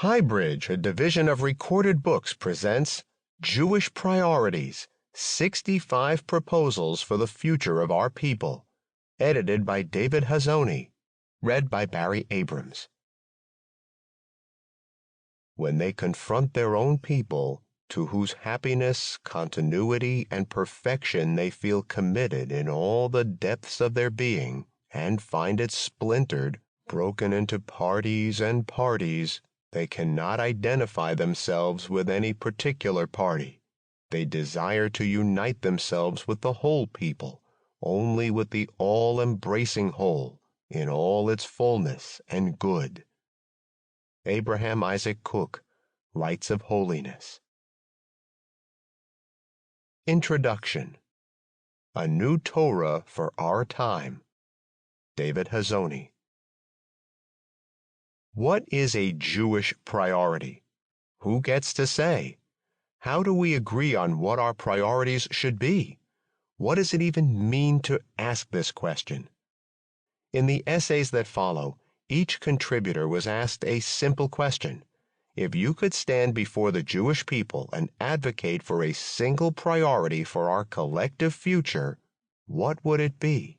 HighBridge, a division of Recorded Books, presents Jewish Priorities, 65 Proposals for the Future of Our People, edited by David Hazony, read by Barry Abrams. When they confront their own people, to whose happiness, continuity, and perfection they feel committed in all the depths of their being, and find it splintered, broken into parties and parties, they cannot identify themselves with any particular party. They desire to unite themselves with the whole people, only with the all-embracing whole, in all its fullness and good. Abraham Isaac Cook, Lights of Holiness. Introduction. A New Torah for Our Time. David Hazony. What is a Jewish priority? Who gets to say? How do we agree on what our priorities should be? What does it even mean to ask this question? In the essays that follow, each contributor was asked a simple question. If you could stand before the Jewish people and advocate for a single priority for our collective future, what would it be?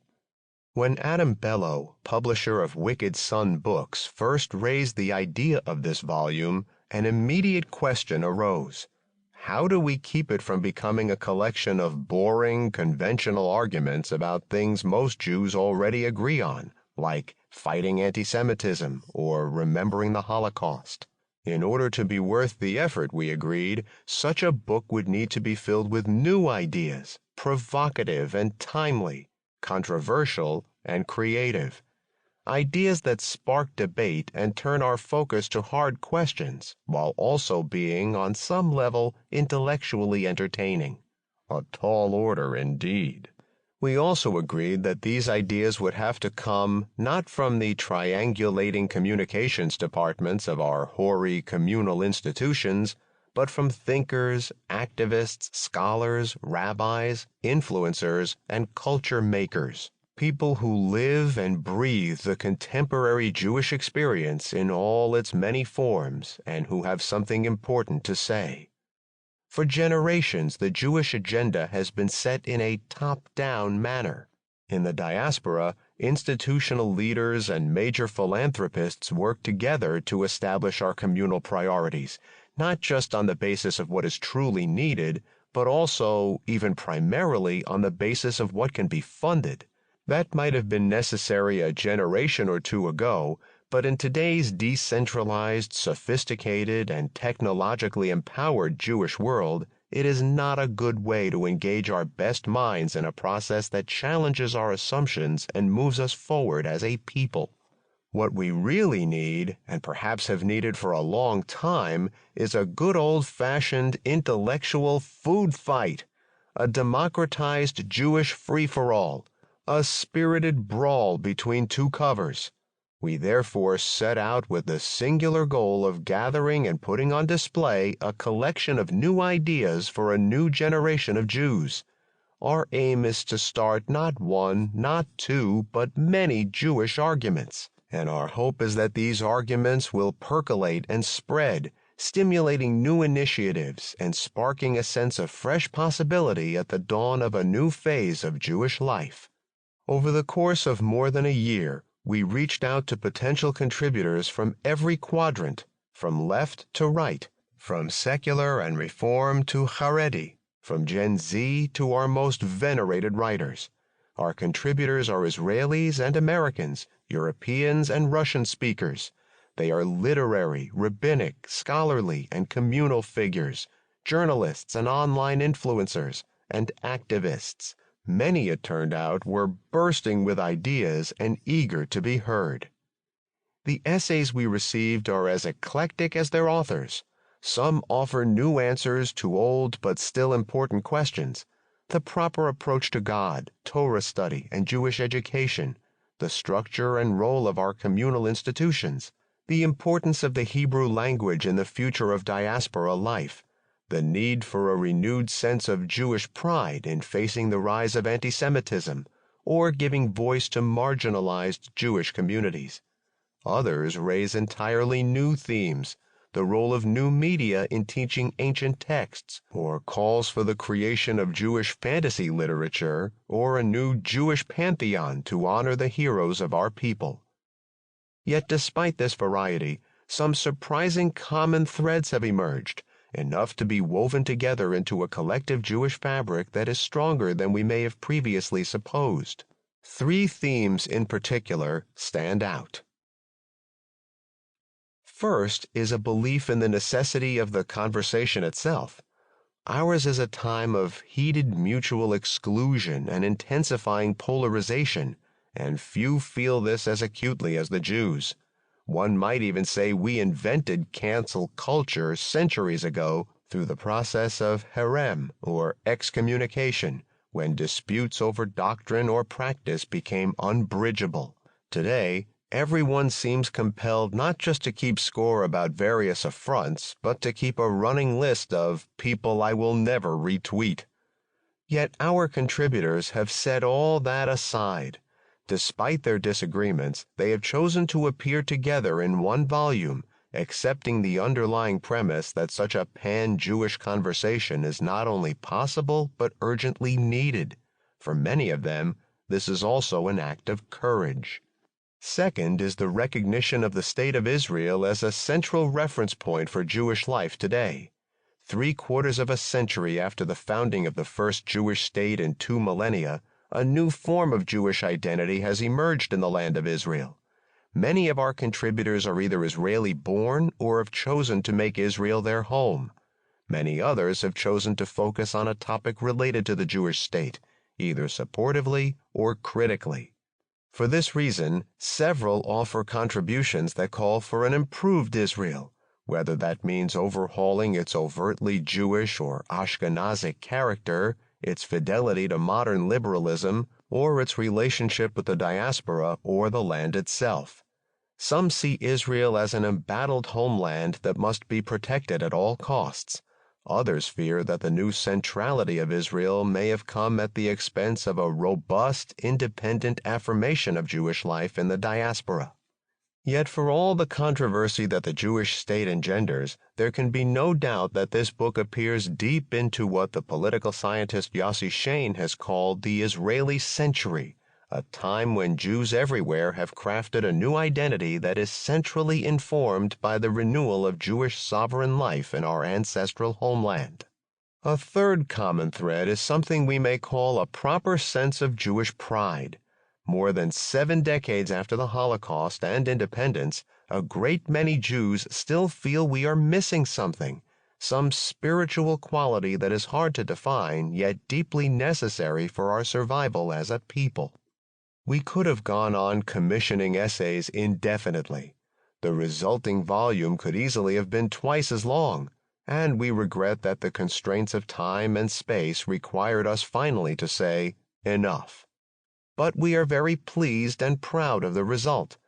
When Adam Bellow, publisher of Wicked Sun Books, first raised the idea of this volume, an immediate question arose. How do we keep it from becoming a collection of boring, conventional arguments about things most Jews already agree on, like fighting anti-Semitism or remembering the Holocaust? In order to be worth the effort, we agreed, such a book would need to be filled with new ideas, provocative and timely, controversial and creative. Ideas that spark debate and turn our focus to hard questions, while also being, on some level, intellectually entertaining. A tall order indeed. We also agreed that these ideas would have to come not from the triangulating communications departments of our hoary communal institutions, but from thinkers, activists, scholars, rabbis, influencers, and culture makers. People who live and breathe the contemporary Jewish experience in all its many forms and who have something important to say. For generations, the Jewish agenda has been set in a top-down manner. In the Diaspora, institutional leaders and major philanthropists work together to establish our communal priorities, not just on the basis of what is truly needed, but also, even primarily, on the basis of what can be funded. That might have been necessary a generation or two ago, but in today's decentralized, sophisticated, and technologically empowered Jewish world, it is not a good way to engage our best minds in a process that challenges our assumptions and moves us forward as a people. What we really need, and perhaps have needed for a long time, is a good old-fashioned intellectual food fight, a democratized Jewish free-for-all, a spirited brawl between two covers. We therefore set out with the singular goal of gathering and putting on display a collection of new ideas for a new generation of Jews. Our aim is to start not one, not two, but many Jewish arguments, and our hope is that these arguments will percolate and spread, stimulating new initiatives and sparking a sense of fresh possibility at the dawn of a new phase of Jewish life. Over the course of more than a year, we reached out to potential contributors from every quadrant, from left to right, from secular and reform to Haredi, from Gen Z to our most venerated writers. Our contributors are Israelis and Americans, Europeans and Russian speakers. They are literary, rabbinic, scholarly, and communal figures, journalists and online influencers, and activists. Many, it turned out, were bursting with ideas and eager to be heard. The essays we received are as eclectic as their authors. Some offer new answers to old but still important questions: the proper approach to God, Torah study, and Jewish education, the structure and role of our communal institutions, the importance of the Hebrew language in the future of diaspora life, the need for a renewed sense of Jewish pride in facing the rise of anti-Semitism, or giving voice to marginalized Jewish communities. Others raise entirely new themes: the role of new media in teaching ancient texts, or calls for the creation of Jewish fantasy literature or a new Jewish pantheon to honor the heroes of our people. Yet despite this variety, some surprising common threads have emerged, enough to be woven together into a collective Jewish fabric that is stronger than we may have previously supposed. 3 themes in particular stand out. First is a belief in the necessity of the conversation itself. Ours is a time of heated mutual exclusion and intensifying polarization, and few feel this as acutely as the Jews. One might even say we invented cancel culture centuries ago through the process of herem, or excommunication, when disputes over doctrine or practice became unbridgeable. Today, everyone seems compelled not just to keep score about various affronts, but to keep a running list of people I will never retweet. Yet our contributors have set all that aside. Despite their disagreements, they have chosen to appear together in one volume, accepting the underlying premise that such a pan-Jewish conversation is not only possible but urgently needed. For many of them, this is also an act of courage. Second is the recognition of the State of Israel as a central reference point for Jewish life today. 3/4 of a century after the founding of the first Jewish state in 2 millennia, a new form of Jewish identity has emerged in the land of Israel. Many of our contributors are either Israeli-born or have chosen to make Israel their home. Many others have chosen to focus on a topic related to the Jewish state, either supportively or critically. For this reason, several offer contributions that call for an improved Israel, whether that means overhauling its overtly Jewish or Ashkenazic character, its fidelity to modern liberalism, or its relationship with the diaspora or the land itself. Some see Israel as an embattled homeland that must be protected at all costs. Others fear that the new centrality of Israel may have come at the expense of a robust, independent affirmation of Jewish life in the diaspora. Yet for all the controversy that the Jewish state engenders, there can be no doubt that this book appears deep into what the political scientist Yossi Shane has called the Israeli century, a time when Jews everywhere have crafted a new identity that is centrally informed by the renewal of Jewish sovereign life in our ancestral homeland. A third common thread is something we may call a proper sense of Jewish pride. More than 7 decades after the Holocaust and independence, a great many Jews still feel we are missing something, some spiritual quality that is hard to define yet deeply necessary for our survival as a people. We could have gone on commissioning essays indefinitely. The resulting volume could easily have been twice as long, and we regret that the constraints of time and space required us finally to say, enough. But we are very pleased and proud of the result.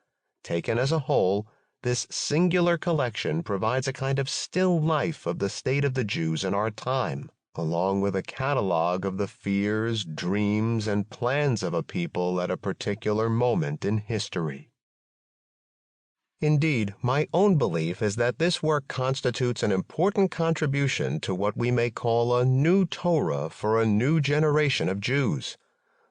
Taken as a whole, this singular collection provides a kind of still life of the state of the Jews in our time, along with a catalog of the fears, dreams, and plans of a people at a particular moment in history. Indeed, my own belief is that this work constitutes an important contribution to what we may call a new Torah for a new generation of Jews.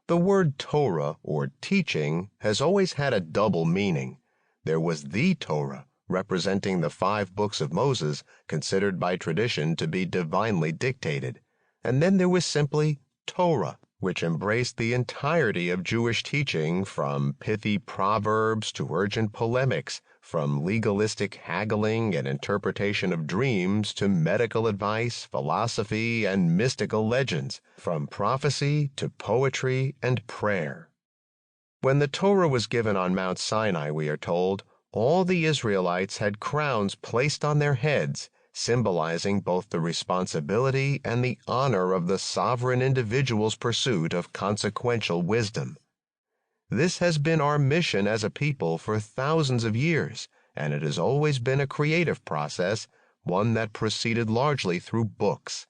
The word Torah, or teaching, has always had a double meaning. There was the Torah, representing the 5 books of Moses, considered by tradition to be divinely dictated. And then there was simply Torah, which embraced the entirety of Jewish teaching, from pithy proverbs to urgent polemics, from legalistic haggling and interpretation of dreams to medical advice, philosophy, and mystical legends, from prophecy to poetry and prayer. When the Torah was given on Mount Sinai, we are told, all the Israelites had crowns placed on their heads, symbolizing both the responsibility and the honor of the sovereign individual's pursuit of consequential wisdom. This has been our mission as a people for thousands of years, and it has always been a creative process, one that proceeded largely through books.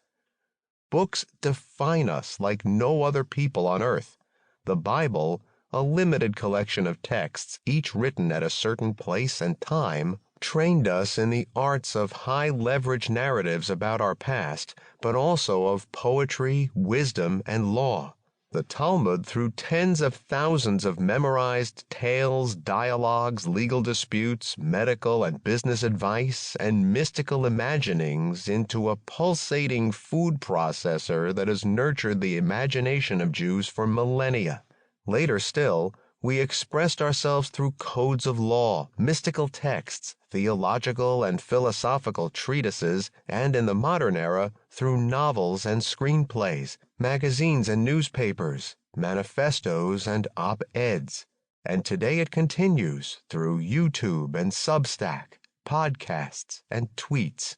Books define us like no other people on earth. The Bible, a limited collection of texts, each written at a certain place and time, trained us in the arts of high-leverage narratives about our past, but also of poetry, wisdom, and law. The Talmud, through tens of thousands of memorized tales, dialogues, legal disputes, medical and business advice, and mystical imaginings, into a pulsating food processor that has nurtured the imagination of Jews for millennia. Later still, we expressed ourselves through codes of law, mystical texts, theological and philosophical treatises, and in the modern era, through novels and screenplays, magazines and newspapers, manifestos and op-eds. And today it continues through YouTube and Substack, podcasts, and tweets.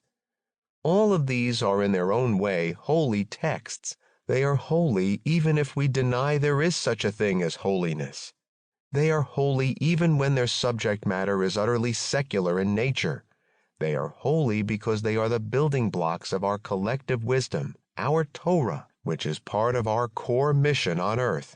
All of these are in their own way holy texts. They are holy even if we deny there is such a thing as holiness. They are holy even when their subject matter is utterly secular in nature. They are holy because they are the building blocks of our collective wisdom, our Torah, which is part of our core mission on earth.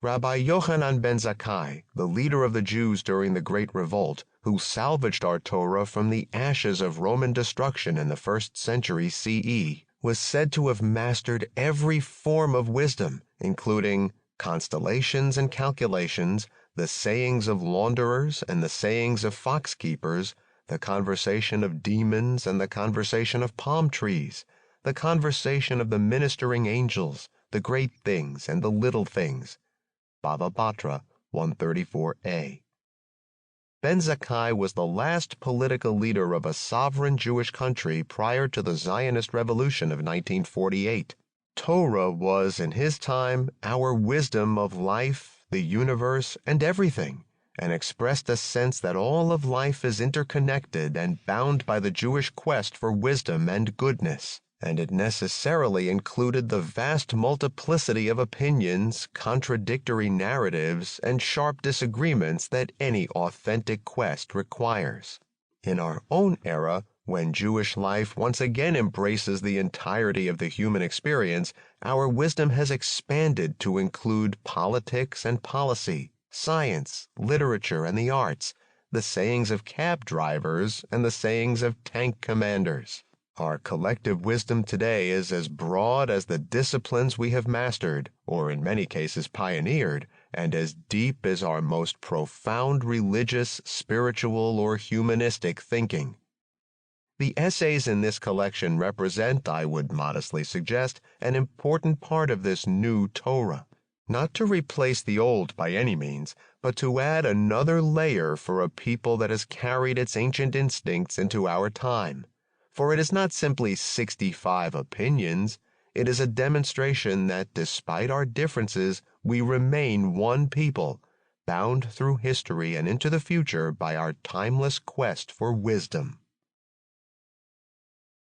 Rabbi Yochanan ben Zakkai, the leader of the Jews during the Great Revolt, who salvaged our Torah from the ashes of Roman destruction in the 1st century CE, was said to have mastered every form of wisdom, including constellations and calculations, the sayings of launderers and the sayings of fox-keepers, the conversation of demons and the conversation of palm trees, the conversation of the ministering angels, the great things and the little things. Bava Batra 134a. Ben Zakkai was the last political leader of a sovereign Jewish country prior to the Zionist Revolution of 1948. Torah was, in his time, our wisdom of life, the universe, and everything, and expressed a sense that all of life is interconnected and bound by the Jewish quest for wisdom and goodness, and it necessarily included the vast multiplicity of opinions, contradictory narratives, and sharp disagreements that any authentic quest requires. In our own era, when Jewish life once again embraces the entirety of the human experience, our wisdom has expanded to include politics and policy, science, literature, and the arts, the sayings of cab drivers, and the sayings of tank commanders. Our collective wisdom today is as broad as the disciplines we have mastered, or in many cases pioneered, and as deep as our most profound religious, spiritual, or humanistic thinking. The essays in this collection represent, I would modestly suggest, an important part of this new Torah. Not to replace the old by any means, but to add another layer for a people that has carried its ancient instincts into our time. For it is not simply 65 opinions, it is a demonstration that despite our differences, we remain one people, bound through history and into the future by our timeless quest for wisdom.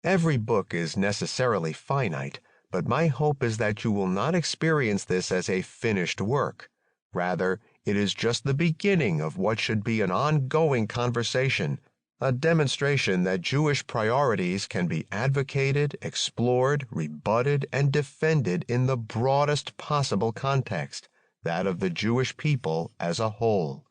Every book is necessarily finite, but my hope is that you will not experience this as a finished work. Rather, it is just the beginning of what should be an ongoing conversation, a demonstration that Jewish priorities can be advocated, explored, rebutted, and defended in the broadest possible context, that of the Jewish people as a whole.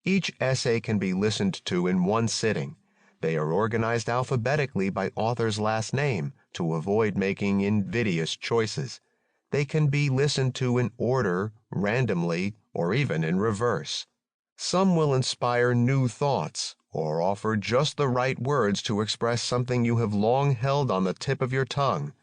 Each essay can be listened to in one sitting. They are organized alphabetically by author's last name to avoid making invidious choices. They can be listened to in order, randomly, or even in reverse. Some will inspire new thoughts, or offer just the right words to express something you have long held on the tip of your tongue.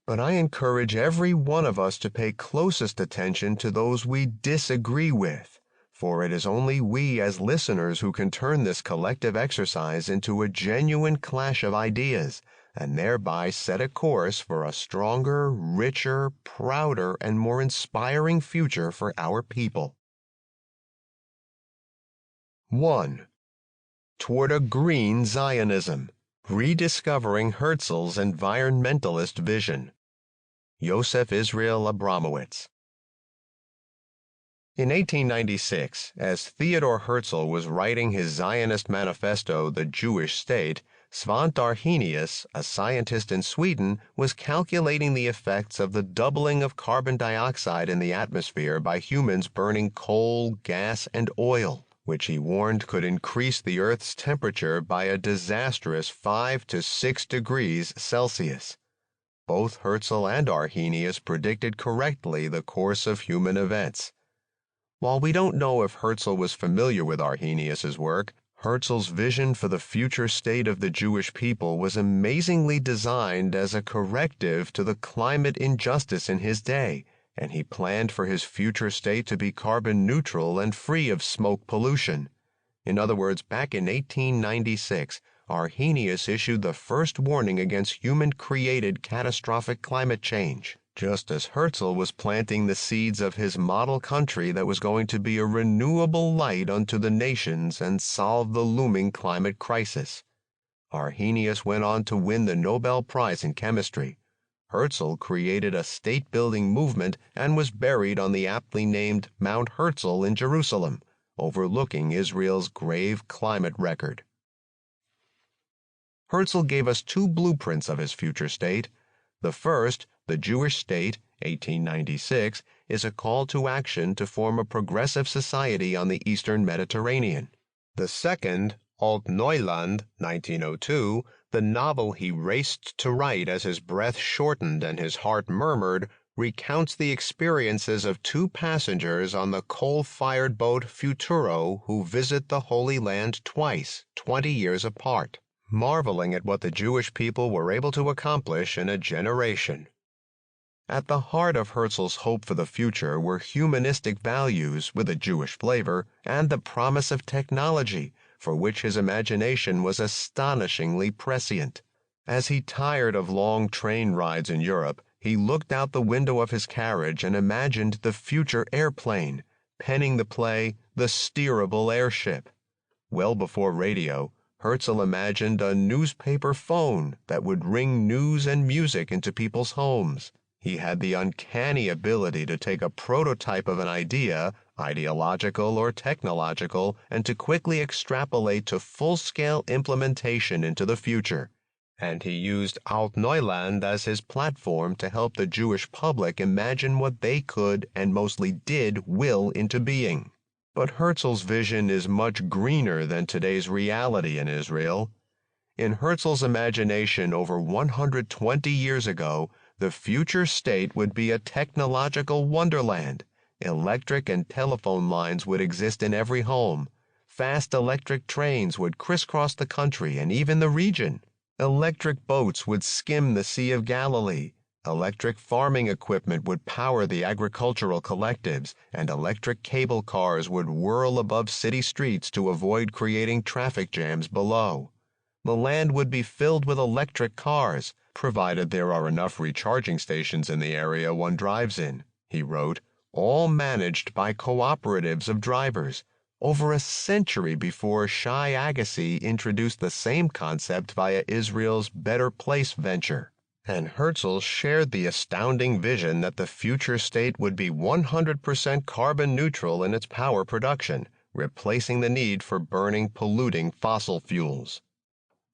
But I encourage every one of us to pay closest attention to those we disagree with, for it is only we as listeners who can turn this collective exercise into a genuine clash of ideas, and thereby set a course for a stronger, richer, prouder, and more inspiring future for our people. 1. Toward a Green Zionism, Rediscovering Herzl's Environmentalist Vision. Yosef Israel Abramowitz. In 1896, as Theodor Herzl was writing his Zionist manifesto, The Jewish State, Svante Arrhenius, a scientist in Sweden, was calculating the effects of the doubling of carbon dioxide in the atmosphere by humans burning coal, gas, and oil, which he warned could increase the Earth's temperature by a disastrous 5 to 6 degrees Celsius. Both Herzl and Arrhenius predicted correctly the course of human events. While we don't know if Herzl was familiar with Arrhenius's work, Herzl's vision for the future state of the Jewish people was amazingly designed as a corrective to the climate injustice in his day, and he planned for his future state to be carbon neutral and free of smoke pollution. In other words, back in 1896, Arrhenius issued the first warning against human-created catastrophic climate change, just as Herzl was planting the seeds of his model country that was going to be a renewable light unto the nations and solve the looming climate crisis. Arrhenius went on to win the Nobel Prize in Chemistry. Herzl created a state-building movement and was buried on the aptly named Mount Herzl in Jerusalem, overlooking Israel's grave climate record. Herzl gave us two blueprints of his future state. The first, The Jewish State, 1896, is a call to action to form a progressive society on the Eastern Mediterranean. The second, Alt-Neuland, 1902, the novel he raced to write as his breath shortened and his heart murmured, recounts the experiences of two passengers on the coal-fired boat Futuro who visit the Holy Land twice, 20 years apart, marveling at what the Jewish people were able to accomplish in a generation. At the heart of Herzl's hope for the future were humanistic values with a Jewish flavor and the promise of technology, for which his imagination was astonishingly prescient. As he tired of long train rides in Europe, he looked out the window of his carriage and imagined the future airplane, penning the play The Steerable Airship. Well before radio, Herzl imagined a newspaper phone that would ring news and music into people's homes. He had the uncanny ability to take a prototype of an idea, ideological or technological, and to quickly extrapolate to full-scale implementation into the future. And he used Alt-Neuland as his platform to help the Jewish public imagine what they could and mostly did will into being. But Herzl's vision is much greener than today's reality in Israel. In Herzl's imagination over 120 years ago, the future state would be a technological wonderland. Electric and telephone lines would exist in every home. Fast electric trains would crisscross the country and even the region. Electric boats would skim the Sea of Galilee. Electric farming equipment would power the agricultural collectives, and electric cable cars would whirl above city streets to avoid creating traffic jams below. The land would be filled with electric cars, provided there are enough recharging stations in the area one drives in, he wrote, all managed by cooperatives of drivers, over a century before Shai Agassi introduced the same concept via Israel's Better Place venture. And Herzl shared the astounding vision that the future state would be 100% carbon neutral in its power production, replacing the need for burning polluting fossil fuels.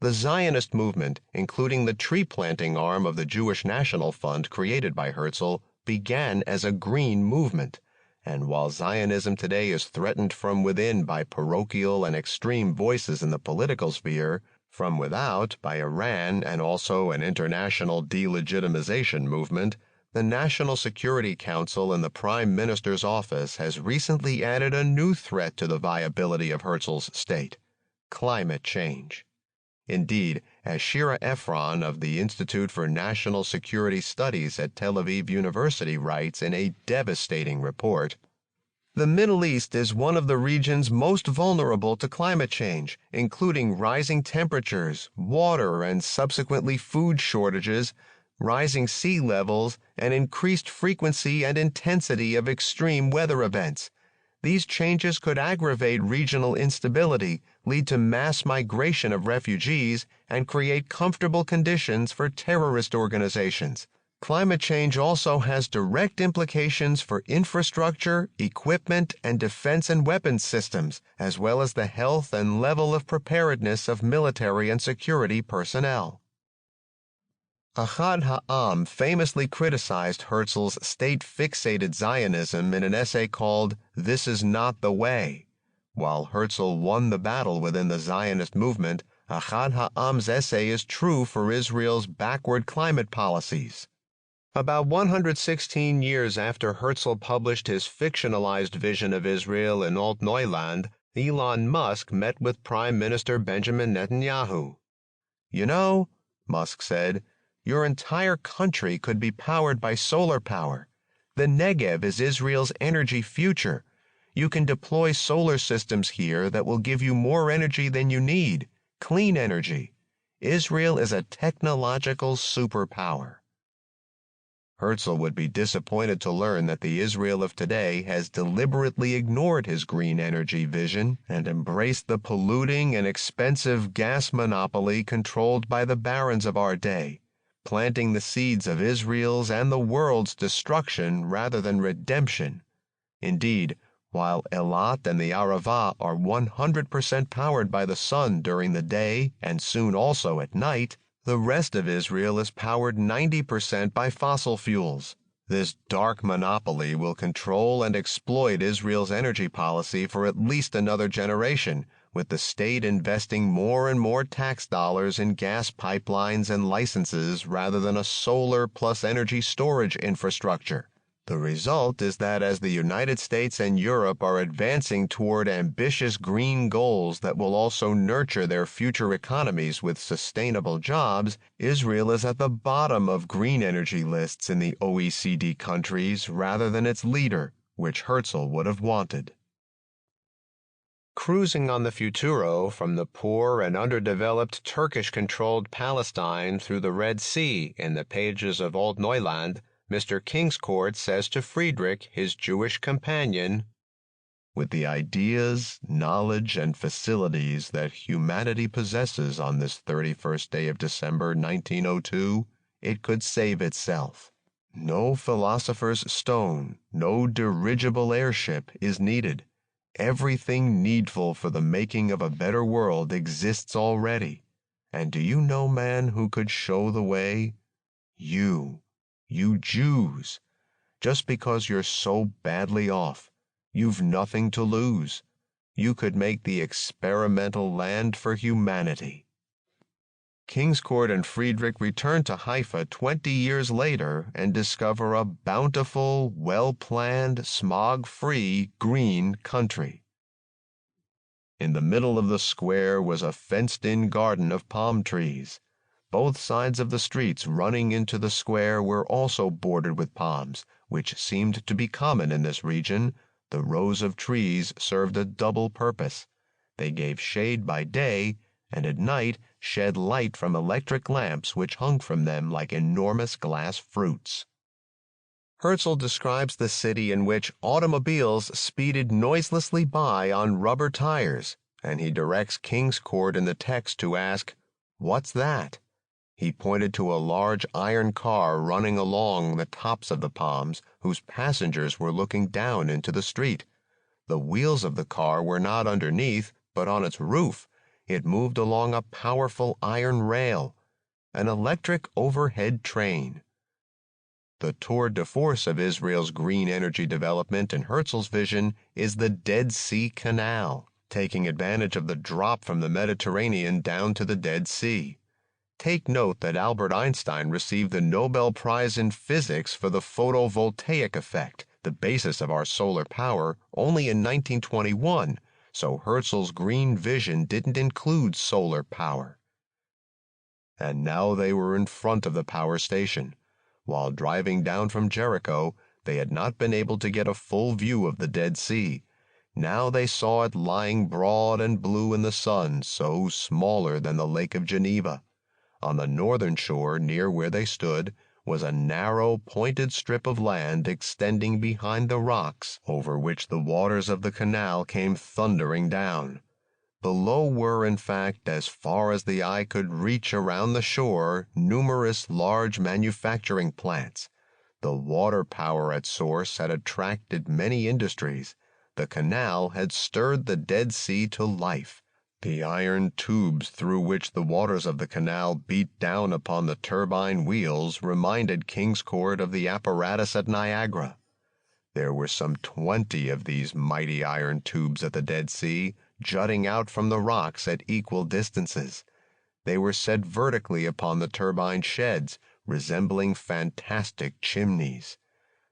The Zionist movement, including the tree-planting arm of the Jewish National Fund created by Herzl, began as a green movement. And while Zionism today is threatened from within by parochial and extreme voices in the political sphere, from without by Iran and also an international delegitimization movement, the National Security Council in the Prime Minister's office has recently added a new threat to the viability of Herzl's state: climate change. Indeed, as Shira Efron of the Institute for National Security Studies at Tel Aviv University writes in a devastating report, the Middle East is one of the regions most vulnerable to climate change, including rising temperatures, water and subsequently food shortages, rising sea levels, and increased frequency and intensity of extreme weather events. These changes could aggravate regional instability, lead to mass migration of refugees, and create comfortable conditions for terrorist organizations. Climate change also has direct implications for infrastructure, equipment, and defense and weapons systems, as well as the health and level of preparedness of military and security personnel. Ahad Ha'am famously criticized Herzl's state-fixated Zionism in an essay called This Is Not the Way. While Herzl won the battle within the Zionist movement, Achad Ha'am's essay is true for Israel's backward climate policies. About 116 years after Herzl published his fictionalized vision of Israel in Alt-Neuland, Elon Musk met with Prime Minister Benjamin Netanyahu. "You know," Musk said, "your entire country could be powered by solar power. The Negev is Israel's energy future. You can deploy solar systems here that will give you more energy than you need, clean energy. Israel is a technological superpower." Herzl would be disappointed to learn that the Israel of today has deliberately ignored his green energy vision and embraced the polluting and expensive gas monopoly controlled by the barons of our day, planting the seeds of Israel's and the world's destruction rather than redemption. Indeed, while Elat and the Arava are 100% powered by the sun during the day and soon also at night, the rest of Israel is powered 90% by fossil fuels. This dark monopoly will control and exploit Israel's energy policy for at least another generation, with the state investing more and more tax dollars in gas pipelines and licenses rather than a solar plus energy storage infrastructure. The result is that as the United States and Europe are advancing toward ambitious green goals that will also nurture their future economies with sustainable jobs, Israel is at the bottom of green energy lists in the OECD countries rather than its leader, which Herzl would have wanted. Cruising on the Futuro from the poor and underdeveloped Turkish-controlled Palestine through the Red Sea in the pages of Alt-Neuland, Mr. Kingscourt says to Friedrich, his Jewish companion, "With the ideas, knowledge, and facilities that humanity possesses on this 31st day of December 1902, it could save itself. No philosopher's stone, no dirigible airship is needed. Everything needful for the making of a better world exists already. And do you know, man, who could show the way? You Jews. Just because you're so badly off, you've nothing to lose. You could make the experimental land for humanity." Kingscourt and Friedrich return to Haifa 20 years later and discover a bountiful, well-planned, smog-free, green country. In the middle of the square was a fenced-in garden of palm trees. Both sides of the streets running into the square were also bordered with palms, which seemed to be common in this region. The rows of trees served a double purpose. They gave shade by day, and at night shed light from electric lamps which hung from them like enormous glass fruits. Herzl describes the city in which automobiles speeded noiselessly by on rubber tires, and he directs Kingscourt in the text to ask, "What's that?" He pointed to a large iron car running along the tops of the palms, whose passengers were looking down into the street. The wheels of the car were not underneath, but on its roof. It moved along a powerful iron rail, an electric overhead train. The tour de force of Israel's green energy development in Herzl's vision is the Dead Sea Canal, taking advantage of the drop from the Mediterranean down to the Dead Sea. Take note that Albert Einstein received the Nobel Prize in Physics for the photovoltaic effect, the basis of our solar power, only in 1921, so Herzl's green vision didn't include solar power. And now they were in front of the power station. While driving down from Jericho, they had not been able to get a full view of the Dead Sea. Now they saw it lying broad and blue in the sun, so smaller than the Lake of Geneva. On the northern shore, near where they stood, was a narrow, pointed strip of land extending behind the rocks, over which the waters of the canal came thundering down. Below were, in fact, as far as the eye could reach around the shore, numerous large manufacturing plants. The water power at source had attracted many industries. The canal had stirred the Dead Sea to life. The iron tubes through which the waters of the canal beat down upon the turbine wheels reminded Kingscourt of the apparatus at Niagara. There were some 20 of these mighty iron tubes at the Dead Sea, jutting out from the rocks at equal distances. They were set vertically upon the turbine sheds, resembling fantastic chimneys.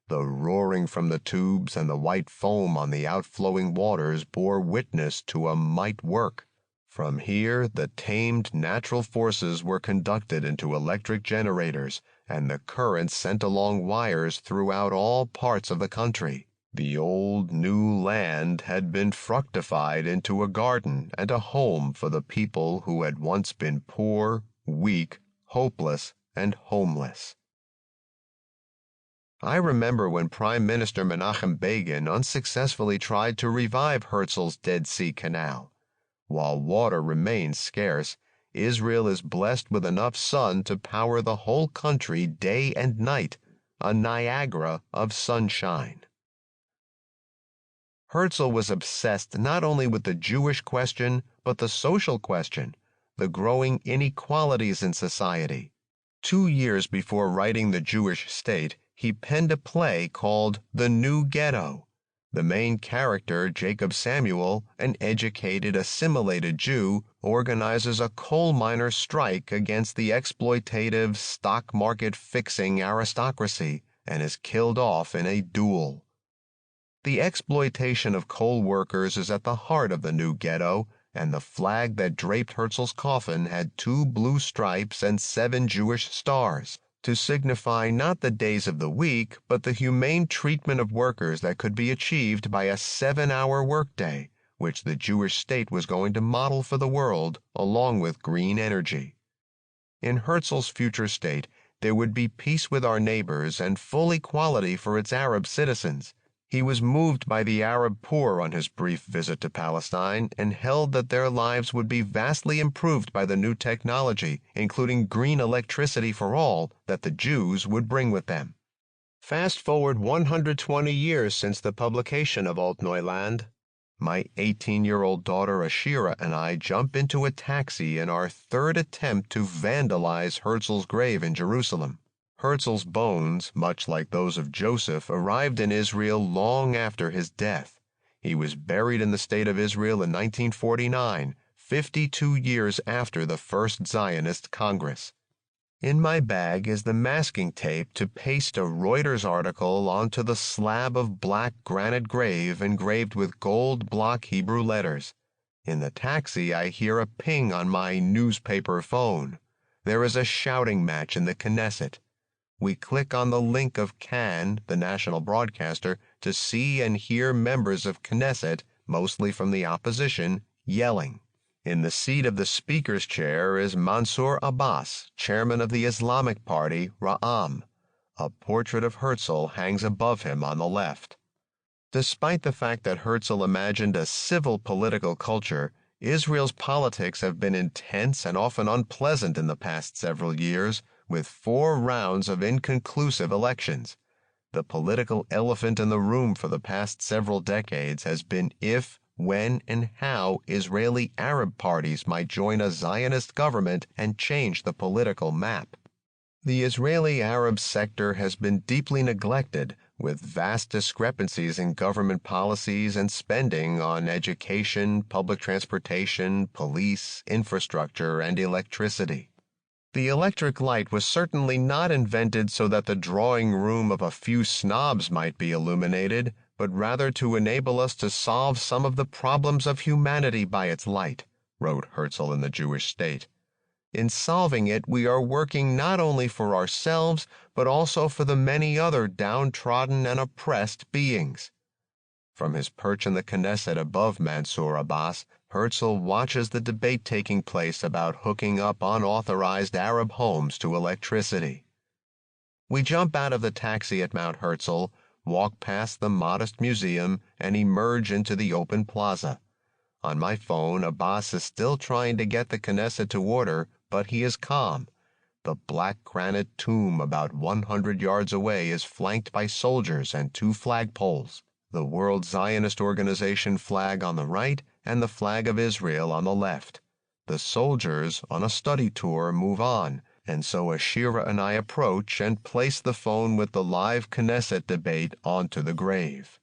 The roaring from the tubes and the white foam on the outflowing waters bore witness to a might work. From here, the tamed natural forces were conducted into electric generators, and the current sent along wires throughout all parts of the country. The old new land had been fructified into a garden and a home for the people who had once been poor, weak, hopeless, and homeless. I remember when Prime Minister Menachem Begin unsuccessfully tried to revive Herzl's Dead Sea Canal. While water remains scarce, Israel is blessed with enough sun to power the whole country day and night, a Niagara of sunshine. Herzl was obsessed not only with the Jewish question, but the social question, the growing inequalities in society. 2 years before writing The Jewish State, he penned a play called The New Ghetto. The main character, Jacob Samuel, an educated, assimilated Jew, organizes a coal miner strike against the exploitative, stock market fixing aristocracy and is killed off in a duel. The exploitation of coal workers is at the heart of the new ghetto, and the flag that draped Herzl's coffin had 2 blue stripes and 7 Jewish stars, to signify not the days of the week, but the humane treatment of workers that could be achieved by a 7-hour workday, which the Jewish state was going to model for the world, along with green energy. In Herzl's future state, there would be peace with our neighbors and full equality for its Arab citizens. He was moved by the Arab poor on his brief visit to Palestine and held that their lives would be vastly improved by the new technology, including green electricity for all, that the Jews would bring with them. Fast forward 120 years since the publication of Alt Neuland. My 18-year-old daughter Ashira and I jump into a taxi in our 3rd attempt to vandalize Herzl's grave in Jerusalem. Herzl's bones, much like those of Joseph, arrived in Israel long after his death. He was buried in the State of Israel in 1949, 52 years after the first Zionist Congress. In my bag is the masking tape to paste a Reuters article onto the slab of black granite grave engraved with gold block Hebrew letters. In the taxi, I hear a ping on my newspaper phone. There is a shouting match in the Knesset. We click on the link of Kan, the national broadcaster, to see and hear members of Knesset, mostly from the opposition, yelling. In the seat of the speaker's chair is Mansour Abbas, chairman of the Islamic party, Ra'am. A portrait of Herzl hangs above him on the left. Despite the fact that Herzl imagined a civil political culture, Israel's politics have been intense and often unpleasant in the past several years, with 4 rounds of inconclusive elections. The political elephant in the room for the past several decades has been if, when, and how Israeli Arab parties might join a Zionist government and change the political map. The Israeli Arab sector has been deeply neglected, with vast discrepancies in government policies and spending on education, public transportation, police, infrastructure, and electricity. The electric light was certainly not invented so that the drawing room of a few snobs might be illuminated, but rather to enable us to solve some of the problems of humanity by its light, wrote Herzl in The Jewish State. In solving it, we are working not only for ourselves, but also for the many other downtrodden and oppressed beings. From his perch in the Knesset above Mansour Abbas, Herzl watches the debate taking place about hooking up unauthorized Arab homes to electricity. We jump out of the taxi at Mount Herzl, walk past the modest museum, and emerge into the open plaza. On my phone, Abbas is still trying to get the Knesset to order, but he is calm. The black granite tomb about 100 yards away is flanked by soldiers and 2 flagpoles, the World Zionist Organization flag on the right and the flag of Israel on the left. The soldiers, on a study tour, move on, And so Ashira and I approach and place the phone with the live Knesset debate onto the grave.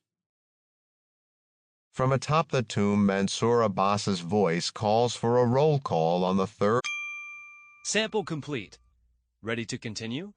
From atop the tomb, Mansour Abbas's voice calls for a roll call on the third. Sample complete. Ready to continue?